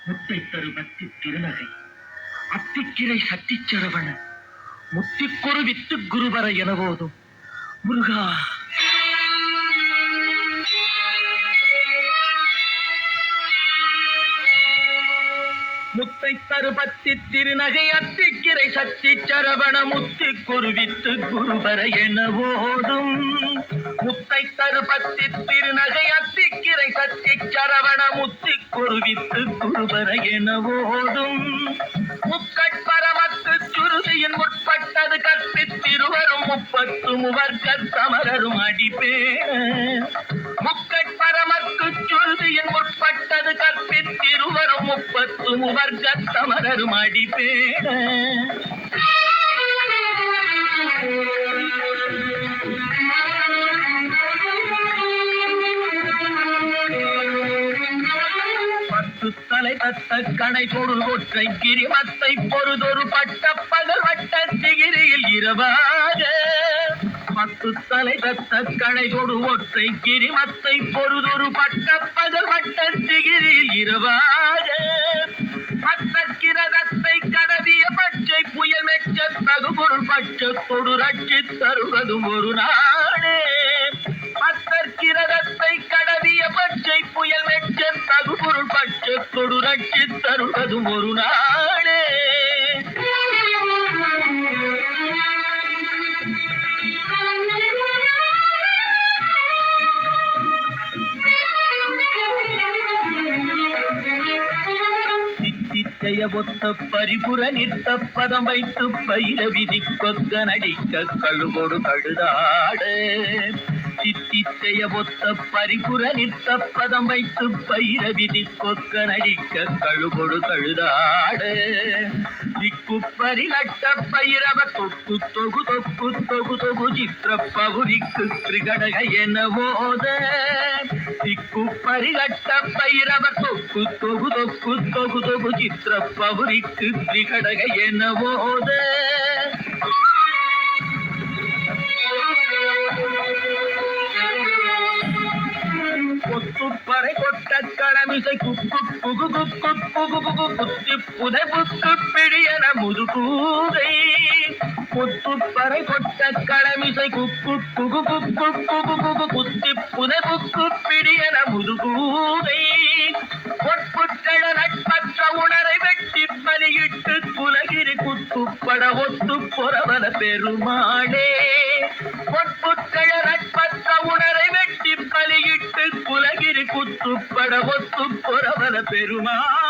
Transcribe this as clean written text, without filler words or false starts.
முத்தை தரு பக்தி திருநகை அத்திக்கிரை சக்தி சரவண முத்திக்கொரு வித்து குருவர எனவோதும் முருகா. முத்தை தருபத்தி திருநகை அத்திக்கிரை சக்தி சரவண முத்தி குருவித்து குருவர எனவோதும். முத்தை தருபத்தி திருநகை அத்திக்கிரை சக்தி சரவண முத்தி குருவித்து குருவர எனவோதும். முக்கட்பரமத்து சுருதியின் முற்பட்டது கற்பித்திருவரும் முப்பத்து முவர்க்க சமரரும் அடிப்பேன். முக்கட்பரமக்கு சுருதியின் முற்பட்டது கற்பித்திருவரும் முப்பத்து முவர்க்க சமரரும் அடிப்பேன். தலை தத்த கணை பொருள் ஒற்றை கிரிமத்தை பொறுதொரு பட்ட பகல் வட்ட திகிரியில் இரவாக. 10 தலை தத்த கணை கொடு ஒற்றை கிரிமத்தை பொறுதொரு பட்ட பகல் வட்ட திகிரியில் இரவாக. பத்தக்கிரதத்தை கடவிய பச்சை புயல் மெச்ச தகுபொருள் பட்சத்தொடு ரட்சி தருவதும் ஒரு நாடே. பத்தற்கிரதத்தை கடவிய பச்சை புயல் மெச்ச தகுபொருள் பட்சத்தொடு ரட்சி தருவதும் ஒரு நாடே. ஒத்த பரிபுர நிற்க பதம் வைத்து பயிர விதி கொக்க நடிக்க கழுகொடு கழுதாடு. சித்தித்தைய ஒத்த பரிபுர நிற்க பதம் வைத்து பயிர விதி கொக்க நடிக்க கழுகொடு கழுதாடு. திக்கு பரிகட்ட பயிரவ தொக்கு தொகு தொக்கு தொகு தொகு சித்திர பவுரிக்கு திரிகடக எனவோத. திக்கு பரிகட்ட பைரவ தொக்கு தொகு தொக்கு தொகு தொகு சித்திர பவுரிக்கு திரிகடக எனவோத. கொத்துப்பறை கொட்ட கடமிசை குக்கு புகு குக்கு புகு புகு குத்தி புதை புக்கு பிடியன முதுகூதை. கொத்துப்பறை கொட்ட கடமிசை குக்கு புகு குக்கு புகு புகு குத்தி புதை புக்கு பிடியன முதுகூதை. பொற்புட்கள நட்பற்ற உணரை வெட்டி பலியிட்டு குலகிரி குத்துப்பட ஒத்து பொறவன பெருமாளே. பொற்புட்கள நட்பற்ற உணரை வெட்டி பலியிட்டு குலகிரி குத்துப்பட ஒத்து பொறவன பெருமாள்.